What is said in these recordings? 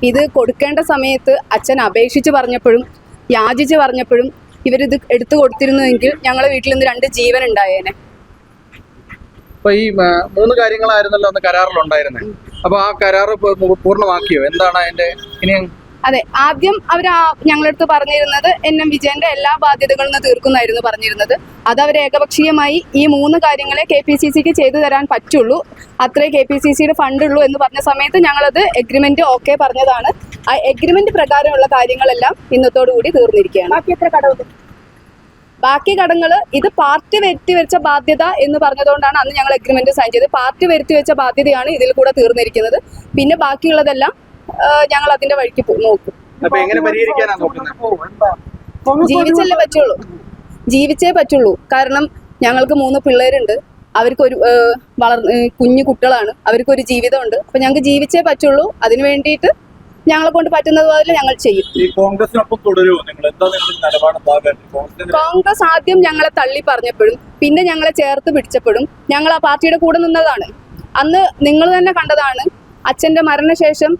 ഇത് കൊടുക്കേണ്ട സമയത്ത് അച്ഛൻ അപേക്ഷിച്ച് പറഞ്ഞപ്പോഴും യാചിച്ച് പറഞ്ഞപ്പോഴും ഇവരിത് എടുത്തു കൊടുത്തിരുന്നുവെങ്കിൽ ഞങ്ങളെ വീട്ടിൽ നിന്ന് 2 ജീവൻ ഉണ്ടായേനെ. അപ്പൊ ഈ 3 കാര്യങ്ങളായിരുന്നല്ലോ അന്ന് കരാറിലുണ്ടായിരുന്നത്. അപ്പൊ ആ കരാറ് പൂർണ്ണമാക്കിയോ? എന്താണ് അതിന്റെ ഇനി? അതെ, ആദ്യം അവർ ഞങ്ങളടുത്ത് പറഞ്ഞിരുന്നത് NM വിജയന്റെ എല്ലാ ബാധ്യതകളിൽ നിന്ന് തീർക്കുന്നായിരുന്നു പറഞ്ഞിരുന്നത്. അത് അവർ ഏകപക്ഷീയമായി ഈ 3 കാര്യങ്ങളെ KPCCക്ക് ചെയ്തു തരാൻ പറ്റുള്ളൂ, അത്രേ KPCCയുടെ ഫണ്ടുള്ളൂ എന്ന് പറഞ്ഞ സമയത്ത് ഞങ്ങളത് എഗ്രിമെന്റ് ഓക്കെ പറഞ്ഞതാണ്. ആ എഗ്രിമെന്റ് പ്രകാരമുള്ള കാര്യങ്ങളെല്ലാം ഇന്നത്തോടുകൂടി തീർന്നിരിക്കുകയാണ്. ബാക്കി കടങ്ങൾ ഇത് പാർട്ടി വരുത്തി വെച്ച ബാധ്യത എന്ന് പറഞ്ഞതുകൊണ്ടാണ് അന്ന് ഞങ്ങൾ എഗ്രിമെന്റ് സൈൻ ചെയ്തത്. പാർട്ടി വരുത്തി വെച്ച ബാധ്യതയാണ് ഇതിൽ കൂടെ തീർന്നിരിക്കുന്നത്. പിന്നെ ബാക്കിയുള്ളതെല്ലാം ഞങ്ങൾ അതിന്റെ വഴിക്ക് നോക്കും. ജീവിച്ചേ പറ്റുള്ളൂ. കാരണം ഞങ്ങൾക്ക് 3 പിള്ളേരുണ്ട്, അവർക്കൊരു കുഞ്ഞു കുട്ടികളാണ്, അവർക്കൊരു ജീവിതമുണ്ട്. അപ്പൊ ഞങ്ങൾക്ക് ജീവിച്ചേ പറ്റുള്ളൂ. അതിനു വേണ്ടിയിട്ട് ഞങ്ങളെ കൊണ്ട് പറ്റുന്നത് പോലെ ഞങ്ങൾ ചെയ്യും. കോൺഗ്രസ് ആദ്യം ഞങ്ങളെ തള്ളി പറഞ്ഞപ്പോഴും പിന്നെ ഞങ്ങളെ ചേർത്ത് പിടിച്ചപ്പോഴും ഞങ്ങൾ ആ പാർട്ടിയുടെ കൂടെ നിന്നതാണ്. അന്ന് നിങ്ങൾ തന്നെ കണ്ടതാണ്. അച്ഛന്റെ മരണശേഷം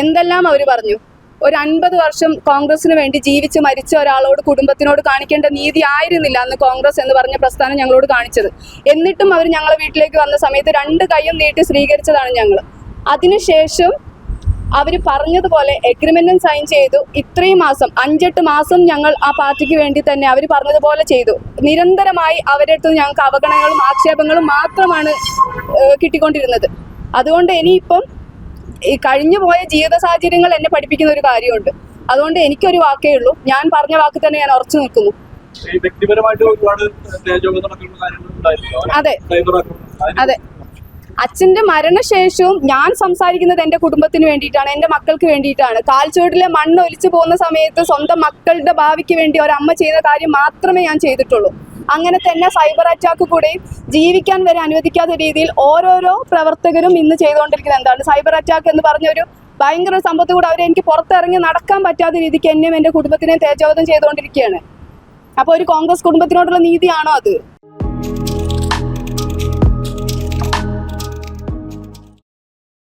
എന്തെല്ലാം അവർ പറഞ്ഞു. ഒരു 50 വർഷം കോൺഗ്രസിന് വേണ്ടി ജീവിച്ച് മരിച്ച ഒരാളോട്, കുടുംബത്തിനോട് കാണിക്കേണ്ട നീതി ആയിരുന്നില്ല അന്ന് കോൺഗ്രസ് എന്ന് പറഞ്ഞ പ്രസ്ഥാനം ഞങ്ങളോട് കാണിച്ചത്. എന്നിട്ടും അവർ ഞങ്ങളെ വീട്ടിലേക്ക് വന്ന സമയത്ത് 2 കൈയും നീട്ടി സ്വീകരിച്ചതാണ് ഞങ്ങൾ. അതിനുശേഷം അവർ പറഞ്ഞതുപോലെ എഗ്രിമെന്റും സൈൻ ചെയ്തു. ഇത്രയും മാസം 5-8 മാസം ഞങ്ങൾ ആ പാർട്ടിക്ക് വേണ്ടി തന്നെ അവർ പറഞ്ഞതുപോലെ ചെയ്തു. നിരന്തരമായി അവരുടെ അടുത്ത് ഞങ്ങൾക്ക് അവഗണനകളും ആക്ഷേപങ്ങളും മാത്രമാണ് കിട്ടിക്കൊണ്ടിരുന്നത്. അതുകൊണ്ട് ഇനിയിപ്പം ഈ കഴിഞ്ഞു പോയ ജീവിത സാഹചര്യങ്ങൾ എന്നെ പഠിപ്പിക്കുന്ന ഒരു കാര്യമുണ്ട്. അതുകൊണ്ട് എനിക്കൊരു വാക്കേ ഉള്ളൂ, ഞാൻ പറഞ്ഞ വാക്ക് തന്നെ ഞാൻ ഉറച്ചു നിൽക്കുന്നു. അതെ അതെ, അച്ഛന്റെ മരണശേഷവും ഞാൻ സംസാരിക്കുന്നത് എൻ്റെ കുടുംബത്തിന് വേണ്ടിയിട്ടാണ്, എൻ്റെ മക്കൾക്ക് വേണ്ടിയിട്ടാണ്. കാൽച്ചുവട്ടിലെ മണ്ണ് ഒലിച്ചു പോകുന്ന സമയത്ത് സ്വന്തം മക്കളുടെ ഭാവിക്ക് വേണ്ടി ഒരമ്മ ചെയ്ത കാര്യം മാത്രമേ ഞാൻ ചെയ്തിട്ടുള്ളൂ. അങ്ങനെ തന്നെ സൈബർ അറ്റാക്ക് കൂടെയും ജീവിക്കാൻ വരെ അനുവദിക്കാത്ത രീതിയിൽ ഓരോരോ പ്രവർത്തകരും ഇന്ന് ചെയ്തുകൊണ്ടിരിക്കുന്നത് എന്താണ്? സൈബർ അറ്റാക്ക് എന്ന് പറഞ്ഞൊരു ഭയങ്കര സംഭവത്തിൽ കൂടെ അവരെ എനിക്ക് പുറത്തിറങ്ങി നടക്കാൻ പറ്റാത്ത രീതിക്ക് എന്നെയും എൻ്റെ കുടുംബത്തിനെയും തേജോവധം ചെയ്തുകൊണ്ടിരിക്കുകയാണ്. അപ്പോൾ ഒരു കോൺഗ്രസ് കുടുംബത്തിനോടുള്ള നീതിയാണോ അത്?